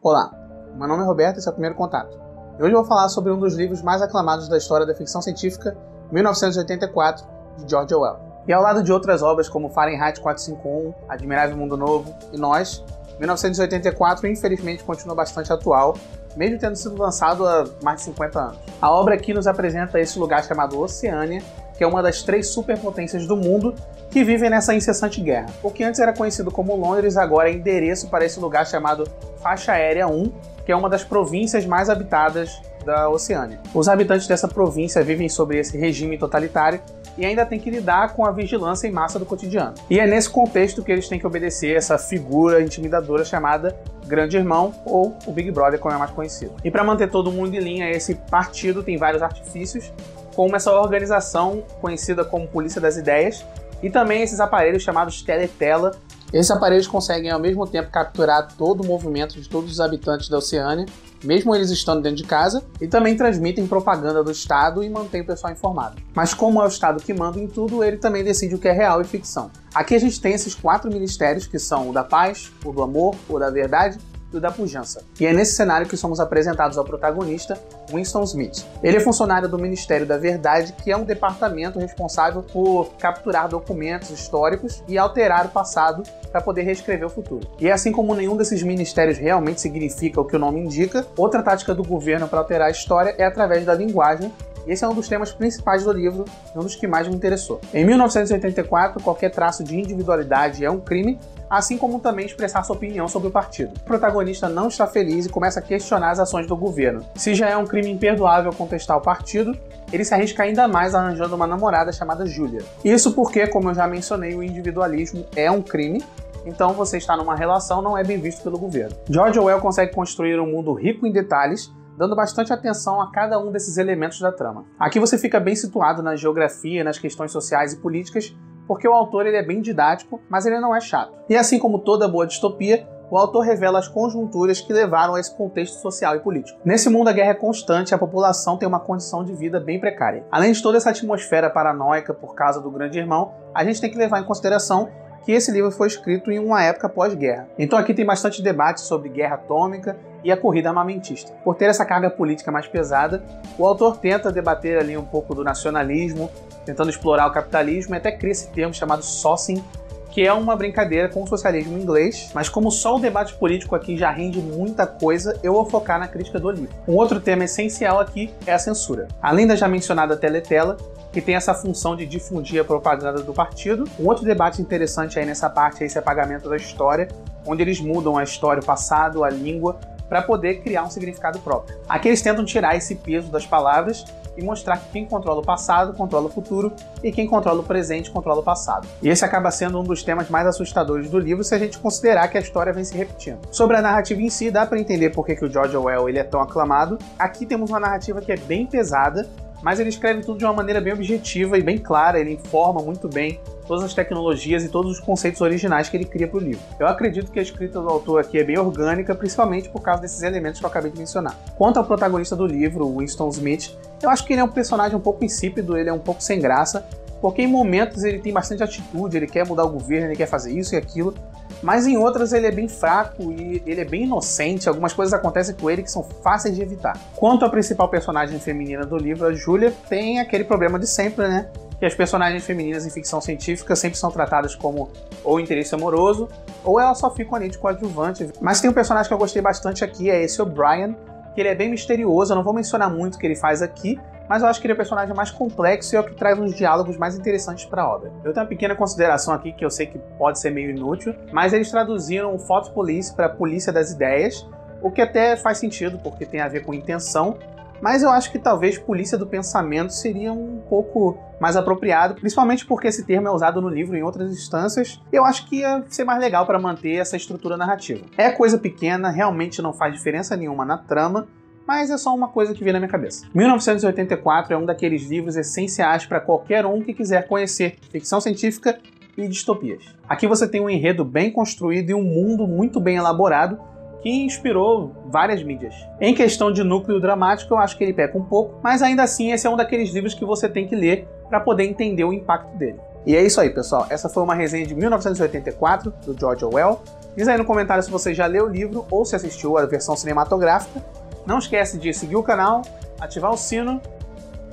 Olá, meu nome é Roberto e esse é o Primeiro Contato. E hoje eu vou falar sobre um dos livros mais aclamados da história da ficção científica, 1984, de George Orwell. E ao lado de outras obras como Fahrenheit 451, Admirável Mundo Novo e Nós, 1984 infelizmente continua bastante atual, mesmo tendo sido lançado há mais de 50 anos. A obra aqui nos apresenta esse lugar chamado Oceânia, que é uma das 3 superpotências do mundo que vivem nessa incessante guerra. O que antes era conhecido como Londres, agora é endereço para esse lugar chamado Faixa Aérea 1, que é uma das províncias mais habitadas da Oceânia. Os habitantes dessa província vivem sob esse regime totalitário e ainda têm que lidar com a vigilância em massa do cotidiano. E é nesse contexto que eles têm que obedecer essa figura intimidadora chamada Grande Irmão, ou o Big Brother, como é mais conhecido. E para manter todo mundo em linha, esse partido tem vários artifícios, como essa organização conhecida como Polícia das Ideias, e também esses aparelhos chamados Teletela. Esses aparelhos conseguem ao mesmo tempo capturar todo o movimento de todos os habitantes da Oceânia, mesmo eles estando dentro de casa, e também transmitem propaganda do Estado e mantêm o pessoal informado. Mas como é o Estado que manda em tudo, ele também decide o que é real e ficção. Aqui a gente tem esses 4 ministérios, que são o da paz, o do amor, o da verdade e o da pujança. E é nesse cenário que somos apresentados ao protagonista, Winston Smith. Ele é funcionário do Ministério da Verdade, que é um departamento responsável por capturar documentos históricos e alterar o passado para poder reescrever o futuro. E assim como nenhum desses ministérios realmente significa o que o nome indica, outra tática do governo para alterar a história é através da linguagem. E esse é um dos temas principais do livro e um dos que mais me interessou. Em 1984, qualquer traço de individualidade é um crime, assim como também expressar sua opinião sobre o partido. O protagonista não está feliz e começa a questionar as ações do governo. Se já é um crime imperdoável contestar o partido, ele se arrisca ainda mais arranjando uma namorada chamada Julia. Isso porque, como eu já mencionei, o individualismo é um crime, então você estar numa relação não é bem visto pelo governo. George Orwell consegue construir um mundo rico em detalhes, dando bastante atenção a cada um desses elementos da trama. Aqui você fica bem situado na geografia, nas questões sociais e políticas, porque o autor ele é bem didático, mas ele não é chato. E assim como toda boa distopia, o autor revela as conjunturas que levaram a esse contexto social e político. Nesse mundo a guerra é constante e a população tem uma condição de vida bem precária. Além de toda essa atmosfera paranoica por causa do Grande Irmão, a gente tem que levar em consideração que esse livro foi escrito em uma época pós-guerra. Então aqui tem bastante debate sobre guerra atômica e a corrida armamentista. Por ter essa carga política mais pesada, o autor tenta debater ali um pouco do nacionalismo, tentando explorar o capitalismo e até cria esse termo chamado Sossing, que é uma brincadeira com o socialismo inglês, mas como só o debate político aqui já rende muita coisa, eu vou focar na crítica do livro. Um outro tema essencial aqui é a censura. Além da já mencionada Teletela, que tem essa função de difundir a propaganda do partido. Um outro debate interessante aí nessa parte é esse apagamento da história, onde eles mudam a história, o passado, a língua, para poder criar um significado próprio. Aqui eles tentam tirar esse peso das palavras e mostrar que quem controla o passado, controla o futuro, e quem controla o presente, controla o passado. E esse acaba sendo um dos temas mais assustadores do livro se a gente considerar que a história vem se repetindo. Sobre a narrativa em si, dá para entender por que o George Orwell ele é tão aclamado. Aqui temos uma narrativa que é bem pesada, mas ele escreve tudo de uma maneira bem objetiva e bem clara, ele informa muito bem todas as tecnologias e todos os conceitos originais que ele cria para o livro. Eu acredito que a escrita do autor aqui é bem orgânica, principalmente por causa desses elementos que eu acabei de mencionar. Quanto ao protagonista do livro, o Winston Smith, eu acho que ele é um personagem um pouco insípido, ele é um pouco sem graça, porque em momentos ele tem bastante atitude, ele quer mudar o governo, ele quer fazer isso e aquilo, mas em outras ele é bem fraco e ele é bem inocente, algumas coisas acontecem com ele que são fáceis de evitar. Quanto à principal personagem feminina do livro, a Julia, tem aquele problema de sempre, né? Que as personagens femininas em ficção científica sempre são tratadas como ou interesse amoroso, ou elas só ficam ali de coadjuvante. Mas tem um personagem que eu gostei bastante aqui, é esse O'Brien, que ele é bem misterioso, eu não vou mencionar muito o que ele faz aqui, mas eu acho que ele é o personagem mais complexo e é o que traz uns diálogos mais interessantes para a obra. Eu tenho uma pequena consideração aqui que eu sei que pode ser meio inútil, mas eles traduziram o Thought Police para Polícia das Ideias, o que até faz sentido porque tem a ver com intenção, mas eu acho que talvez Polícia do Pensamento seria um pouco mais apropriado, principalmente porque esse termo é usado no livro em outras instâncias, e eu acho que ia ser mais legal para manter essa estrutura narrativa. É coisa pequena, realmente não faz diferença nenhuma na trama, mas é só uma coisa que veio na minha cabeça. 1984 é um daqueles livros essenciais para qualquer um que quiser conhecer ficção científica e distopias. Aqui você tem um enredo bem construído e um mundo muito bem elaborado que inspirou várias mídias. Em questão de núcleo dramático, eu acho que ele peca um pouco, mas ainda assim esse é um daqueles livros que você tem que ler para poder entender o impacto dele. E é isso aí, pessoal. Essa foi uma resenha de 1984, do George Orwell. Diz aí no comentário se você já leu o livro ou se assistiu a versão cinematográfica. Não esquece de seguir o canal, ativar o sino.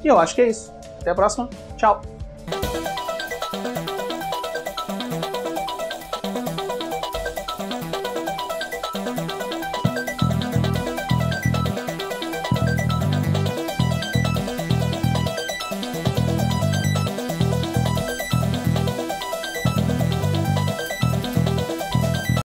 E eu acho que é isso. Até a próxima. Tchau!